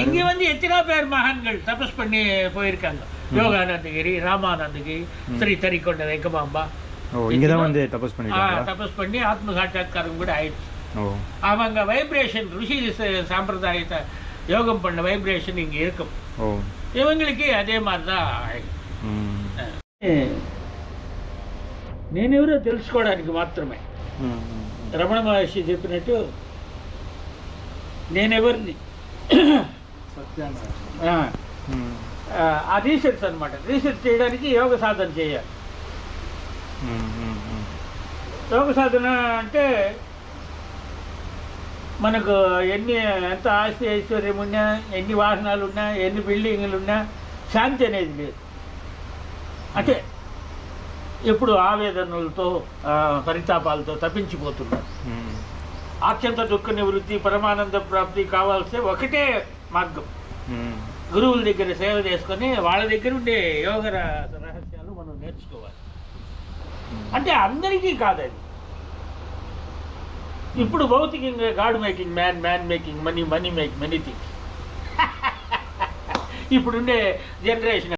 இங்கே வந்து எத்தனை பேர் மகான்கள் தபஸ் பண்ணி போயிருக்காங்க. யோகானந்தகிரி, ராமானந்தகிரி, ஸ்ரீ தரிக்கொண்ட வெங்கமாம்பா இங்கதான் வந்து தபஸ் பண்ணி ஆத்ம சாட்சாத்காரம் கூட ஆயிடுச்சு. அவங்க வைப்ரேஷன் ருஷி சாம்பிரதாயத்தை யோகம் பண்ண வைப்ரேஷன் இங்கே இருக்கும். ఇవంగిలికి అదే మాదిరిగా నేనెవరో తెలుసుకోవడానికి మాత్రమే. రమణ మహర్షి చెప్పినట్టు నేనెవరిని ఆ రీసెర్చ్ అనమాట. రీసెర్చ్ చేయడానికి యోగ సాధన చేయాలి. యోగ సాధన అంటే మనకు ఎంత ఆస్తి ఐశ్వర్యం ఉన్నా, ఎన్ని వాహనాలు ఉన్నా, ఎన్ని బిల్డింగ్లు ఉన్నా శాంతి అనేది లేదు. అంటే ఎప్పుడు ఆవేదనలతో పరితాపాలతో తప్పించిపోతున్నారు. ఆత్యంత దుఃఖ నివృత్తి, పరమానంద ప్రాప్తి కావాల్సే ఒకటే మార్గం. గురువుల దగ్గర సేవ చేసుకొని వాళ్ళ దగ్గర ఉండే యోగ రహస్యాలు మనం నేర్చుకోవాలి. అంటే అందరికీ కాదు. ఇప్పుడు భౌతికంగా God making man, man making money, money make many things. ఇప్పుడుండే జనరేషన్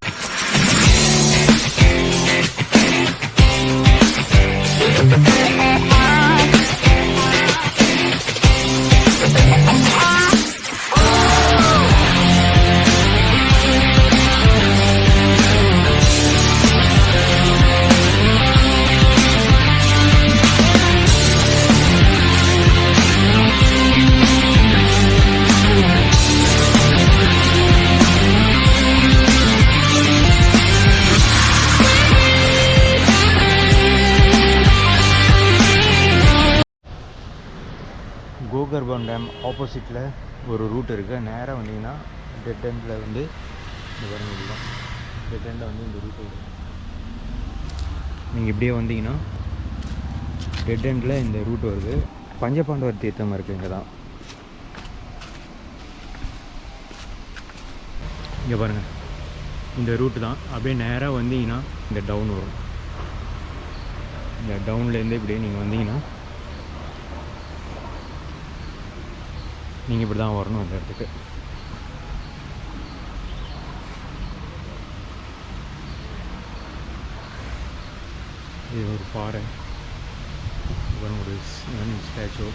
கோகர்பம் டேம் ஆப்போசிட்டில் ஒரு ரூட் இருக்குது. நேராக வந்தீங்கன்னா டெட் எண்டில் வந்து இந்த பாருங்க, டெட் எண்டில் வந்து இந்த ரூட் வருது. நீங்கள் இப்படியே வந்தீங்கன்னா டெட் எண்டில் இந்த ரூட் வருது. பஞ்சபாண்டவர் தீர்த்தம் இருக்குது இங்கே தான். இங்கே பாருங்கள், இந்த ரூட்டு தான். அப்படியே நேராக வந்தீங்கன்னா இந்த டவுன் வரும். இந்த டவுன்லேருந்து இப்படியே நீங்கள் வந்தீங்கன்னா நீங்கள் இப்படி தான் வரணும் அந்த இடத்துக்கு. இது ஒரு பாறை, ஒரு ஸ்டாச்சு.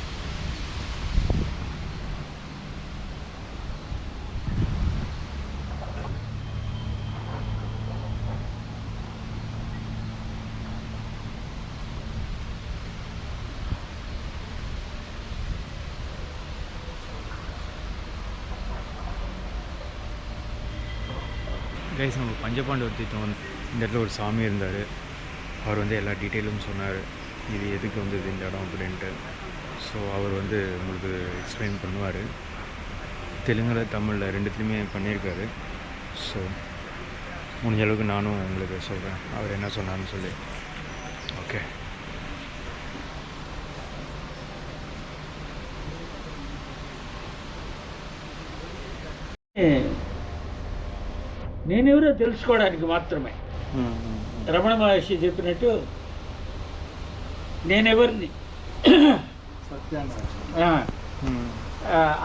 கைஸ், நம்ம பஞ்சபாண்டவர் தீர்த்தம் வந்து இந்த இடத்துல ஒரு சாமி இருந்தார். அவர் வந்து எல்லா டீட்டெயிலும் சொன்னார், இது எதுக்கு வந்தது இந்த இடம் அப்படின்ட்டு. ஸோ அவர் வந்து உங்களுக்கு எக்ஸ்பிளைன் பண்ணுவார். தெலுங்கில், தமிழில் ரெண்டுத்துலேயுமே பண்ணியிருக்காரு. ஸோ முடிஞ்ச அளவுக்கு நானும் உங்களுக்கு சொல்கிறேன் அவர் என்ன சொன்னார்னு சொல்லி. ஓகே, నేనెవరో తెలుసుకోవడానికి మాత్రమే. రమణ మహర్షి చెప్పినట్టు నేనెవరిని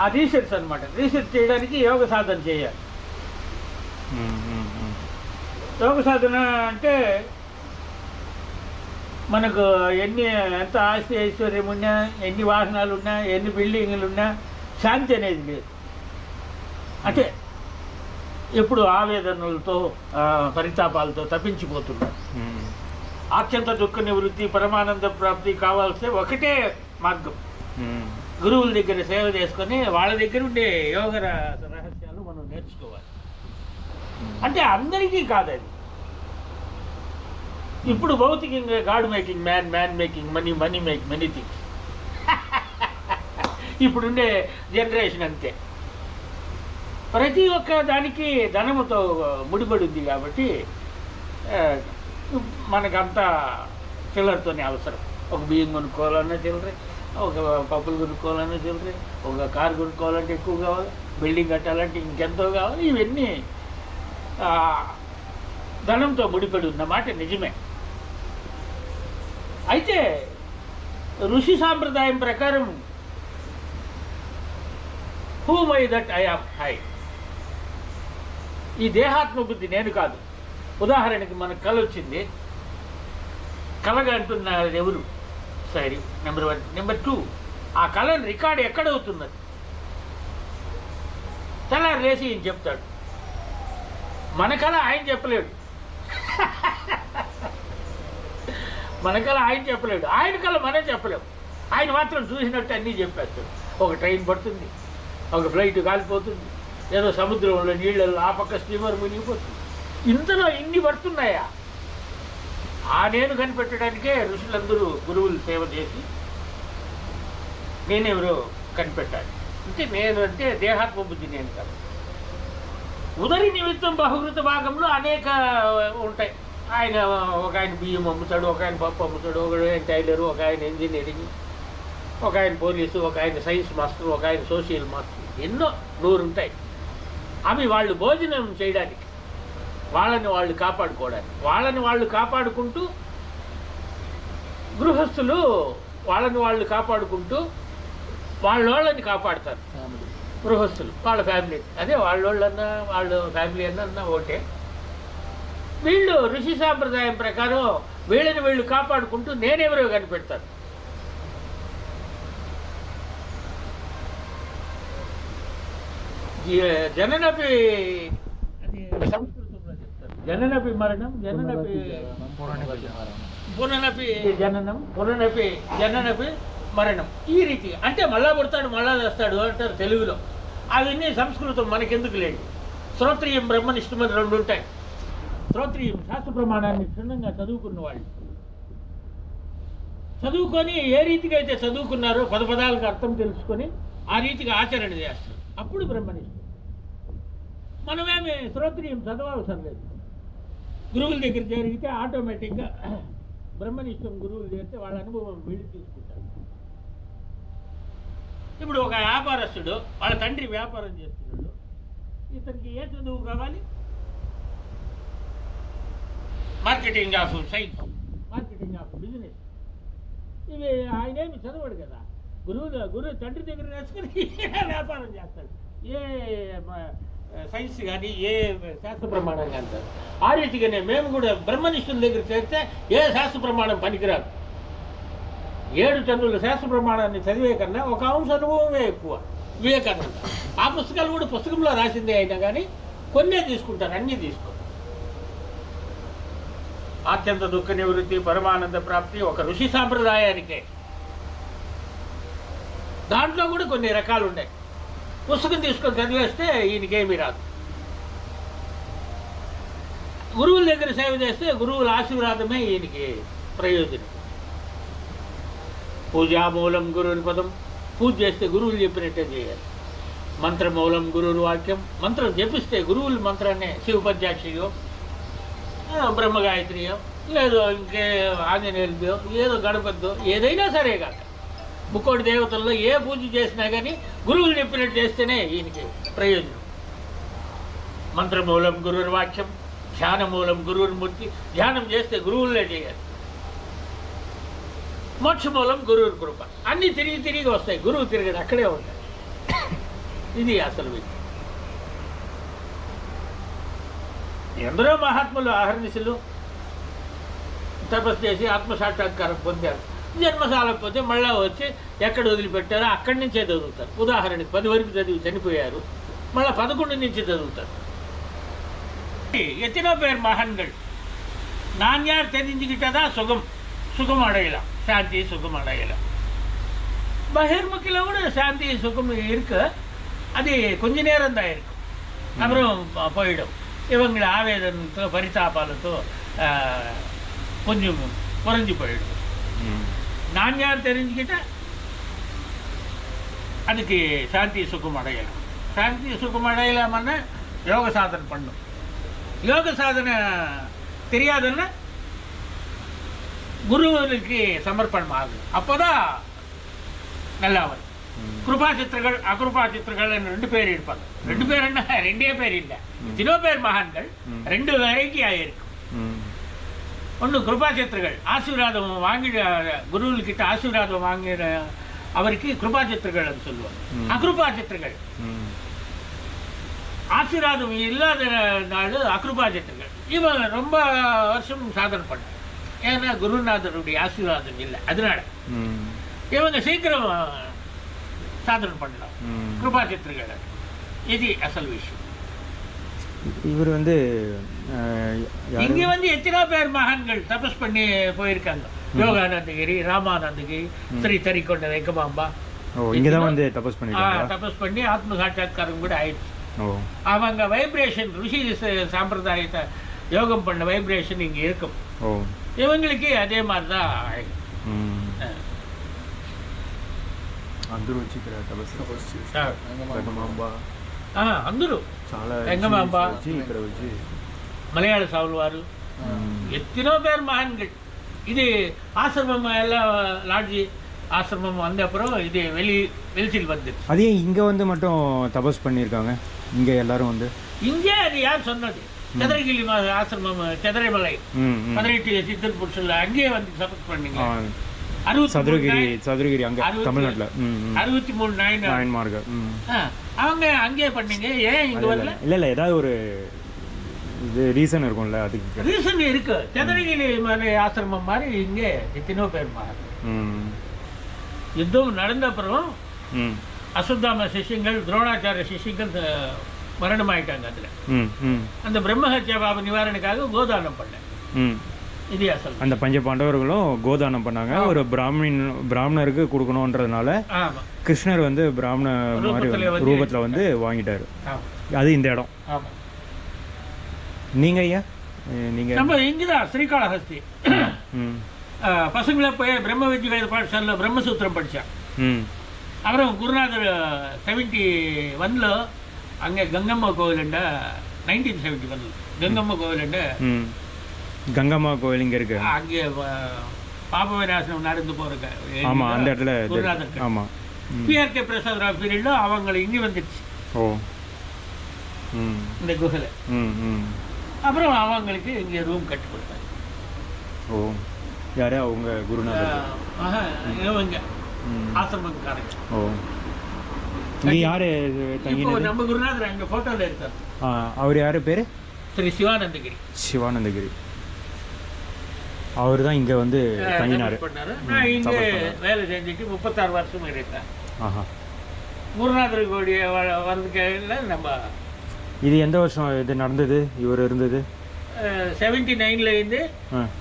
ఆ రీసెర్చ్ అనమాట. రీసెర్చ్ చేయడానికి యోగ సాధన చేయాలి. యోగ సాధన అంటే మనకు ఎంత ఆస్తి ఐశ్వర్యం ఉన్నా, ఎన్ని వాహనాలు ఉన్నా, ఎన్ని బిల్డింగ్లు ఉన్నా శాంతి అనేది లేదు. అంటే ఎప్పుడు ఆవేదనలతో పరితాపాలతో తప్పించిపోతున్నారు. ఆత్యంత దుఃఖ నివృత్తి, పరమానంద ప్రాప్తి కావాల్సే ఒకటే మార్గం. గురువుల దగ్గర సేవ చేసుకొని వాళ్ళ దగ్గర ఉండే యోగ రహస్యాలు మనం నేర్చుకోవాలి. అంటే అందరికీ కాదు. ఇప్పుడు భౌతికంగా God making man, man making money, money make many things. ఇప్పుడుండే జనరేషన్ అంతే. ప్రతి ఒక్క దానికి ధనముతో ముడిపడి ఉంది కాబట్టి మనకంతా చిల్లరతోనే అవసరం. ఒక బియ్యం కొనుక్కోవాలన్నా చిల్లరే, ఒక పప్పులు కొనుక్కోవాలన్నా చిల్లరే, ఒక కారు కొనుక్కోవాలంటే ఎక్కువ కావాలి, బిల్డింగ్ కట్టాలంటే ఇంకెంతో కావాలి. ఇవన్నీ ధనంతో ముడిపడి ఉన్నమాట నిజమే. అయితే ఋషి సాంప్రదాయం ప్రకారం who my that I am హై ఈ దేహాత్మ బుద్ధి నేను కాదు. ఉదాహరణకి మనకు కళ వచ్చింది, కళగా అంటున్నారు ఎవరు? సరే, నెంబర్ 1. నెంబర్ 2, ఆ కళను రికార్డు ఎక్కడవుతున్నది? తెల్లారి లేచి ఈయన చెప్తాడు. మన కళ ఆయన చెప్పలేడు. మన కళ ఆయన చెప్పలేడు, ఆయన కళ మనం చెప్పలేము. ఆయన మాత్రం చూసినట్టు అన్నీ చెప్పేస్తాడు. ఒక ట్రైన్ పడుతుంది, ఒక ఫ్లైట్ కాలిపోతుంది, ఏదో సముద్రంలో నీళ్ళల్లో ఆ పక్క స్టీమర్ మునిగిపోతుంది. ఇంతలో ఇన్ని పడుతున్నాయా? ఆ నేను కనిపెట్టడానికే ఋషులందరూ గురువులు సేవ చేసి నేనెవరో కనిపెట్టాలి. అంటే నేను అంటే దేహాత్మ బుద్ధి నేను కాదు. ఉదరి నిమిత్తం బహుకృత భాగంలో అనేక ఉంటాయి. ఒక ఆయన బియ్యం అమ్ముతాడు, ఒక ఆయన పప్పు అమ్ముతాడు, ఒక ఆయన టైలరు, ఒక ఆయన ఇంజనీరింగ్, ఒక ఆయన పోలీసు, ఒక ఆయన సైన్స్ మాస్టర్, ఒక ఆయన సోషల్ మాస్టర్. ఎన్నో 100 ఉంటాయి. అవి వాళ్ళు భోజనం చేయడానికి, వాళ్ళని వాళ్ళు కాపాడుకోవడానికి, వాళ్ళని వాళ్ళు కాపాడుకుంటూ గృహస్థులు వాళ్ళని వాళ్ళు కాపాడుకుంటూ వాళ్ళని కాపాడుతారు. గృహస్థులు వాళ్ళ ఫ్యామిలీ, అదే వాళ్ళన్నా వాళ్ళ ఫ్యామిలీ అన్నా ఒకటే. వీళ్ళు ఋషి సాంప్రదాయం ప్రకారం వీళ్ళని వీళ్ళు కాపాడుకుంటూ నేనెవరో కనిపెడతారు. జననపి, అది సంస్కృతంలో చెప్తారు, జననపి మరణం, జననపి పుననపి జననం, పుననపి జననపి మరణం. ఈ రీతి అంటే మళ్ళా పుడతాడు మళ్ళా చేస్తాడు అంటారు తెలుగులో. అవన్నీ సంస్కృతం మనకెందుకు లేదు. శ్రోత్రియం బ్రహ్మనిష్టమని 2 ఉంటాయి. శ్రోత్రియం శాస్త్ర ప్రమాణాన్ని క్షుణ్ణంగా చదువుకున్న వాళ్ళు, చదువుకొని ఏ రీతిగా అయితే చదువుకున్నారో పదాలకు అర్థం తెలుసుకొని ఆ రీతిగా ఆచరణ చేస్తారు, అప్పుడు బ్రహ్మనిష్టం. మనమేమి శ్రోత్రియం చదవవసరం లేదు. గురువుల దగ్గర జరిగితే ఆటోమేటిక్గా బ్రహ్మనిష్టం గురువులు చేస్తే వాళ్ళ అనుభవం వీళ్ళు తీసుకుంటారు. ఇప్పుడు ఒక వ్యాపారస్తుడు, వాళ్ళ తండ్రి వ్యాపారం చేస్తున్నాడు, ఇతనికి ఏ చదువు కావాలి? Marketing of science, marketing of business. ఇవి ఆయనేమి చదవడు కదా. గురువు తండ్రి దగ్గర నేర్చుకుని వ్యాపారం చేస్తాడు. ఏ సైన్స్ కానీ ఏ శాస్త్ర ప్రమాణం కానీ. ఆ రీతిగానే మేము కూడా బ్రహ్మనిష్ఠుల దగ్గర చేస్తే ఏ శాస్త్ర ప్రమాణం పనికిరాదు. 7 టన్నుల శాస్త్ర ప్రమాణాన్ని చదివే కన్నా ఒక అంశ అనుభవమే ఎక్కువ. వివేకానంద ఆ పుస్తకాలు కూడా పుస్తకంలో రాసిందే అయినా కానీ కొన్నే తీసుకుంటారు, అన్నీ తీసుకోరు. అత్యంత దుఃఖ నివృత్తి, పరమానంద ప్రాప్తి ఒక ఋషి సాంప్రదాయానికే. దాంట్లో కూడా కొన్ని రకాలు ఉన్నాయి. పుస్తకం తీసుకొని చదివేస్తే ఈయనకేమీ రాదు. గురువుల దగ్గర సేవ చేస్తే గురువుల ఆశీర్వాదమే ఈయనకి ప్రయోజనం. పూజామూలం గురువుని పదం, పూజ చేస్తే గురువులు చెప్పినట్టే చేయాలి. మంత్రమూలం గురువుని వాక్యం, మంత్రం జపిస్తే గురువుల మంత్రాన్ని శివపంచాక్షియో బ్రహ్మగాయత్రియో లేదో ఇంకే ఆంజనేయులదో ఏదో గణపతిదో ఏదైనా సరే కాక ముక్కోటి దేవతల్లో ఏ పూజ చేసినా కానీ గురువులు చెప్పినట్టు చేస్తేనే ఈయనకి ప్రయోజనం. మంత్రమూలం గురువుని వాక్యం, ధ్యానమూలం గురువుని మూర్తి, ధ్యానం చేస్తే గురువులే చేయాలి. మోక్షమూలం గురువుని కృప. అన్నీ తిరిగి వస్తాయి, గురువు తిరిగేది అక్కడే ఉంటాయి. ఇది అసలు విషయం. ఎందరో మహాత్ములు అహర్నిశలు తపస్సు చేసి ఆత్మసాక్షాత్కారం పొందారు. జన్మసాలకపోతే మళ్ళా వచ్చి ఎక్కడ వదిలిపెట్టారో అక్కడి నుంచే చదువుతారు. ఉదాహరణకి 10 వరకు చదివి చనిపోయారు, మళ్ళీ 11 నుంచి చదువుతారు. எத்தனை பேர் மகான்கள் நான் யார் தெரிஞ்சுக்கிட்டதா சுகம் அடையலாம், சாந்தி சுகம் அடையலாம். பகிர்முக்கில் கூட சாந்தி சுகம் இருக்கு, அது கொஞ்ச நேரம் தான் இருக்கும், அப்புறம் போயிடும். இவங்களை ஆவேதனத்தோ பரிதாபாலத்தோ கொஞ்சம் குறைஞ்சி போயிடும். நான் யார் தெரிஞ்சுக்கிட்டா அதுக்கு சாந்தி சுகம் அடையலாம். சாந்தி சுகம் அடையலாமன்னா யோக சாதனை பண்ணும். யோக சாதனை தெரியாதுன்னா குருவுக்கு சமர்ப்பணம் ஆகும், அப்போதான் நல்லா வரும். கிருபா சித்திரங்கள் அகிருபா சித்திரங்கள் 2 பேர் இருப்பாங்க. 2 பேர் என்ன, 2 பேர் இல்லை, எத்தனோ பேர் மகான்கள் 2 வரைக்கும் ஆயிருக்கும். ஒன்று கிருபா சித்திரங்கள் ஆசீர்வாதம் வாங்கி குருவுக்கிட்ட ஆசீர்வாதம் வாங்கிற அவருக்கு கிருபா சித்திரங்கள் சொல்லுவாங்க. அகிருபா சித்திரங்கள் ஆசீர்வாதம் இல்லாத நாள் அக்ரூபா சித்திரங்கள். இவன் ரொம்ப வருஷம் சாதனை பண்ண, ஏன்னா குருநாதருடைய ஆசீர்வாதம் இல்லை, அதனால இவங்க சீக்கிரம் சாதனை பண்ணலாம் கிருபா சித்திரங்கள். இது அசல் விஷயம். இவர் வந்து இங்க வந்து எத்தனை பேர் மகான்கள் தபஸ் பண்ணி போயிருக்காங்க. யோகானந்தகிரி, ராமானந்தகிரி, ஸ்ரீ தரிக்கொண்ட வெங்கமாம்பா இங்கதான் வந்து தபஸ் பண்ணி ஆத்ம சாட்சாத்காரம் கூட ஆயிடுச்சு. அவங்க வைப்ரேஷன் ருஷி சாம்பிரதாயத்தை யோகம் பண்ண வைப்ரேஷன் இங்க இருக்கும். இவங்களுக்கு அதே மாதிரிதான் అందరూ వచ్చి ఇక్కడ అందరూ చాలా వెంగమాంబ ఇక్కడ వచ్చి மலையாள சாவுவாரு எத்தனோ பேர் மகான்கள். இது ஆசிரமம் எல்லாம் லாட்ஜி ஆசிரமம் வந்த அப்புறம் இது வெளிச்சில் வந்து அதே இங்கே வந்து மட்டும் தபஸ் பண்ணியிருக்காங்க. இங்கே எல்லாரும் வந்து இங்கே அது யார் சொன்னது? சதுரகிரி ஆசிரமம், சதுரைமலை 18 சித்தர் புருஷன்ல அங்கேயே வந்து தபஸ் பண்ணீங்க. சதுரகிரி அங்கே தமிழ்நாட்டில் 63 நாயன்மார்கள் அவங்க அங்கேயே பண்ணீங்க. ஏன் இங்கே வரல? இல்லை ஏதாவது ஒரு இது ரீசன் இருக்கும்ல, அதுக்கு ரீசன் இருக்கு. சதுரகிரி மாதிரி ஆசிரமம் மாதிரி இங்கே எத்தனோ பேர் மாறு. யுத்தம் நடந்த அப்புறம் அஸ்வத்தாம சிஷ்யங்கள், துரோணாச்சாரிய சிஷ்யங்கள் மரணமாயிட்டாங்க. அதில் அந்த பிரம்மஹத்யா பாப நிவாரணுக்காக கோதானம் பண்ணேன். இது அசல். அந்த பஞ்ச பாண்டவர்களும் கோதானம் பண்ணாங்க. ஒரு பிராமணருக்கு கொடுக்கணுன்றதுனால கிருஷ்ணர் வந்து பிராமண ரூபத்தில் வந்து வாங்கிட்டாரு. அது இந்த இடம். நீங்க ஐயா நீங்க நம்ம இங்கதான் ஸ்ரீகாளஹஸ்தி பசங்களை போய் பிரம்ம வித்யா பாடசாலையில் பிரம்மசூத்திரம் படித்தான். அப்புறம் குருநாதர் 71ல் அங்கே கங்கம்மா கோவிலுண்ட 1971 கங்கம்மா கோவிலுண்ட கங்கம்மா கோவில் இங்கே இருக்கு. அங்கே பாப விநாசனம் நடந்து போறக்க. ஆமாம், அந்த இடத்துல குருநாதர். ஆமாம், பிஆர்கே பிரசாத் ராவ் பீரியடில் அவங்களை இங்கே வந்துடுச்சு. ஓ இந்த குகையில். அப்புறம் அவங்களுக்கு இங்கே ரூம் கட்டி கொடுத்தாங்க. ஓ யாரே அவங்க குருநாதர் இவங்க ஆசிரமக்காரங்க. ஓ இங்கே யார் தங்கினது? நம்ம குருநாதர் அங்கே ஃபோட்டோவில் இருக்கார். அவர் யார் பேர்? ஸ்ரீ சிவானந்தகிரி. சிவானந்தகிரி அவர் தான் இங்கே வந்து தங்கினார். நான் இங்கே வேலை செஞ்சுட்டு 36 வருஷம் இருக்கேன். குருநாதருக்கு வர்றதுக்கு நம்ம இது எந்த வருஷம் இது நடந்தது? இவர் இருந்தது 79ல இருந்து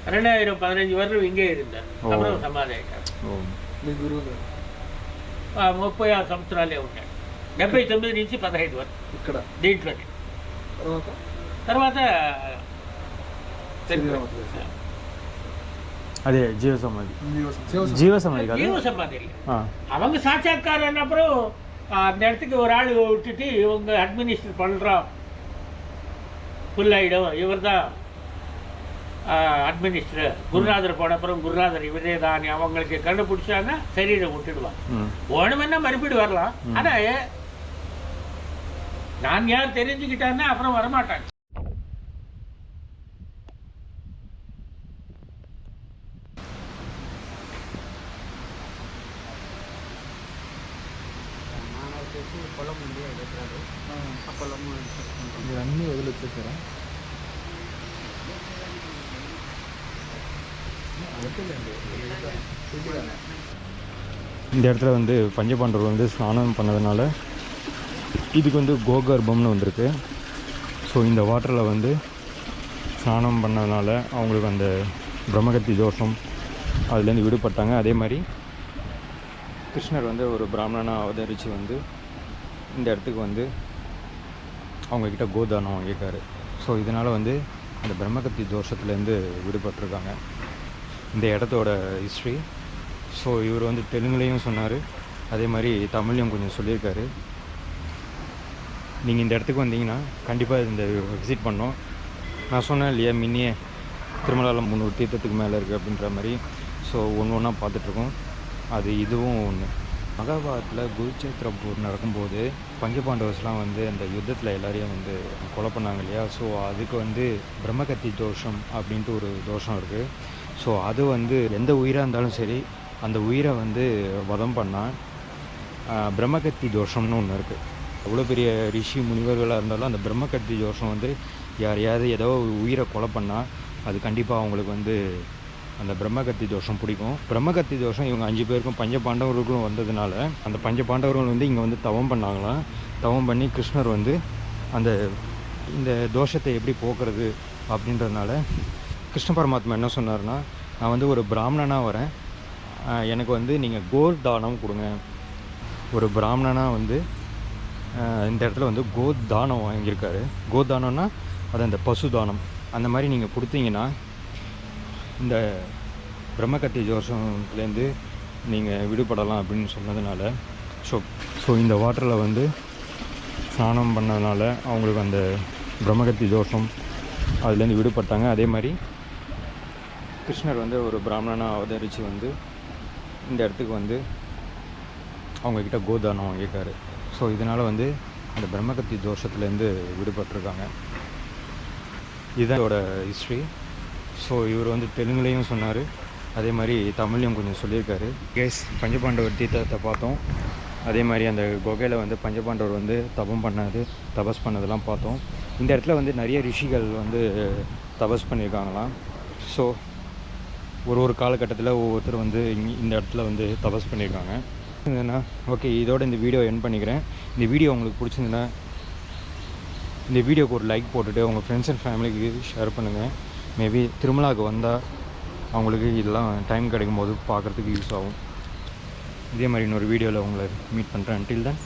2015 வரைக்கும் இங்கே இருந்தார். అప్పుడు సమాధానం 36 సంవత్సరాలే ఉంటాయి. 79 నుంచి 15 వరకు ఇక్కడ దీంట్లోనే. తర్వాత అదే జీవసమాధి அவங்க சாட்சாத்காரம் அப்புறம் அந்த இடத்துக்கு ஒரு ஆள் விட்டுட்டு இவங்க அட்மினிஸ்ட்ரேட் பண்ணுறோம் ஃபுல் ஆகிடும். இவர் தான் அட்மினிஸ்ட்ரேட். குருநாதர் போன அப்புறம் குருநாதர் இவரே தான் அவங்களுக்கு கண்டுபிடிச்சாங்க, சரீரம் விட்டுடுவாங்க. ஓணுமென்னா மறுபடி வரலாம். ஆனால் நான் யார் தெரிஞ்சுக்கிட்டான்னா அப்புறம் வரமாட்டாங்க. పొలం ఉంది, 5 ఎకరాలు. ఆ పొలం మీరు అన్నీ వదిలిచ్చేసారా? இந்த இடத்துல வந்து பஞ்சபாண்டவர் வந்து ஸ்நானம் பண்ணதுனால இதுக்கு வந்து கோகர்ப்பம்னு வந்திருக்கு. ஸோ இந்த வாட்டரில் வந்து ஸ்நானம் பண்ணதுனால அவங்களுக்கு அந்த பிரம்மகத்தி தோஷம் அதுலேருந்து விடுபட்டாங்க. அதே மாதிரி கிருஷ்ணர் வந்து ஒரு பிராமணனாக அவதரித்து வந்து இந்த இடத்துக்கு வந்து அவங்கக்கிட்ட கோதானம் வாங்கியிருக்காரு. ஸோ இதனால் வந்து அந்த பிரம்மகத்தி தோஷத்துலேருந்து விடுபட்டிருக்காங்க. இந்த இடத்தோட ஹிஸ்ட்ரி. ஸோ இவர் வந்து தெலுங்குலேயும் சொன்னார், அதே மாதிரி தமிழ்லையும் கொஞ்சம் சொல்லியிருக்காரு. நீங்கள் இந்த இடத்துக்கு வந்தீங்கன்னா கண்டிப்பாக இந்த விசிட் பண்ணோம். நான் சொன்னேன் இல்லையா மின்னியே திருமலாவில் 300 தீர்த்தத்துக்கு மேலே இருக்குது அப்படின்ற மாதிரி. ஸோ ஒன்று ஒன்றா பார்த்துட்ருக்கோம். அது இதுவும் ஒன்று. மகாபாரத்தில் குருச்சேத்திர போர் நடக்கும்போது பஞ்சபாண்டவர்ஸ்லாம் வந்து அந்த யுத்தத்தில் எல்லாரையும் வந்து கொலை பண்ணாங்க இல்லையா. ஸோ அதுக்கு வந்து பிரம்மகத்தி தோஷம் அப்படின்ட்டு ஒரு தோஷம் இருக்குது. ஸோ அது வந்து எந்த உயிராக இருந்தாலும் சரி அந்த உயிரை வந்து வதம் பண்ணால் பிரம்மகத்தி தோஷம்னு ஒன்று இருக்குது. அவ்வளோ பெரிய ரிஷி முனிவர்களாக இருந்தாலும் அந்த பிரம்மகத்தி தோஷம் வந்து யாரையாவது ஏதோ உயிரை கொலை பண்ணால் அது கண்டிப்பாக அவங்களுக்கு வந்து அந்த பிரம்மகத்தி தோஷம் பிடிக்கும். பிரம்மகத்தி தோஷம் இவங்க 5 பேருக்கும் பஞ்ச பாண்டவர்களும் வந்ததுனால அந்த பஞ்ச பாண்டவர்கள் வந்து இங்கே வந்து தவம் பண்ணாங்களாம். தவம் பண்ணி கிருஷ்ணர் வந்து அந்த இந்த தோஷத்தை எப்படி போக்குறது அப்படின்றதுனால கிருஷ்ண பரமாத்மா என்ன சொன்னார்னா, நான் வந்து ஒரு பிராமணனாக வரேன், எனக்கு வந்து நீங்கள் கோதானம் கொடுங்க. ஒரு பிராமணனாக வந்து இந்த இடத்துல வந்து கோதானம் வாங்கியிருக்காரு. கோதானம்னா அது அந்த பசுதானம். அந்த மாதிரி நீங்கள் கொடுத்தீங்கன்னா இந்த பிரம்மகத்தி தோஷத்துலேருந்து நீங்கள் விடுபடலாம் அப்படின்னு சொன்னதுனால ஸோ இந்த வாட்டரில் வந்து ஸ்நானம் பண்ணதுனால அவங்களுக்கு அந்த பிரம்மகத்தி தோஷம் அதுலேருந்து விடுபட்டாங்க. அதே மாதிரி கிருஷ்ணர் வந்து ஒரு பிராமணனாக அவதரித்து வந்து இந்த இடத்துக்கு வந்து அவங்கக்கிட்ட கோதானம் வாங்கியிருக்காரு. ஸோ இதனால் வந்து அந்த பிரம்மகத்தி தோஷத்துலேருந்து விடுபட்டிருக்காங்க. இதுதான் இதோட ஹிஸ்ட்ரி. ஸோ இவர் வந்து தெலுங்குலேயும் சொன்னார், அதே மாதிரி தமிழ்லையும் கொஞ்சம் சொல்லியிருக்காரு. கேஸ் பஞ்சபாண்டவர் தீர்த்தத்தை பார்த்தோம். அதே மாதிரி அந்த குகையில் வந்து பஞ்சபாண்டவர் வந்து தபஸ் பண்ணதெல்லாம் பார்த்தோம். இந்த இடத்துல வந்து நிறைய ரிஷிகள் வந்து தபஸ் பண்ணியிருக்காங்களாம். ஸோ ஒரு காலகட்டத்தில் ஒவ்வொருத்தர் வந்து இந்த இடத்துல வந்து தபஸ் பண்ணியிருக்காங்க. ஓகே, இதோட இந்த வீடியோ எண்ட் பண்ணிக்கிறேன். இந்த வீடியோ உங்களுக்கு பிடிச்சிருந்ததுன்னா இந்த வீடியோக்கு ஒரு லைக் போட்டுட்டு உங்கள் ஃப்ரெண்ட்ஸ் அண்ட் ஃபேமிலிக்கு ஷேர் பண்ணுங்கள். மேபி திருமலாவுக்கு வந்தால் அவங்களுக்கு இதெல்லாம் டைம் கிடைக்கும் போது பார்க்குறதுக்கு யூஸ் ஆகும். இதே மாதிரி இன்னொரு வீடியோவில் உங்களை மீட் பண்ணுறேன். until then,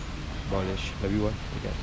Balesh, love you all, take care.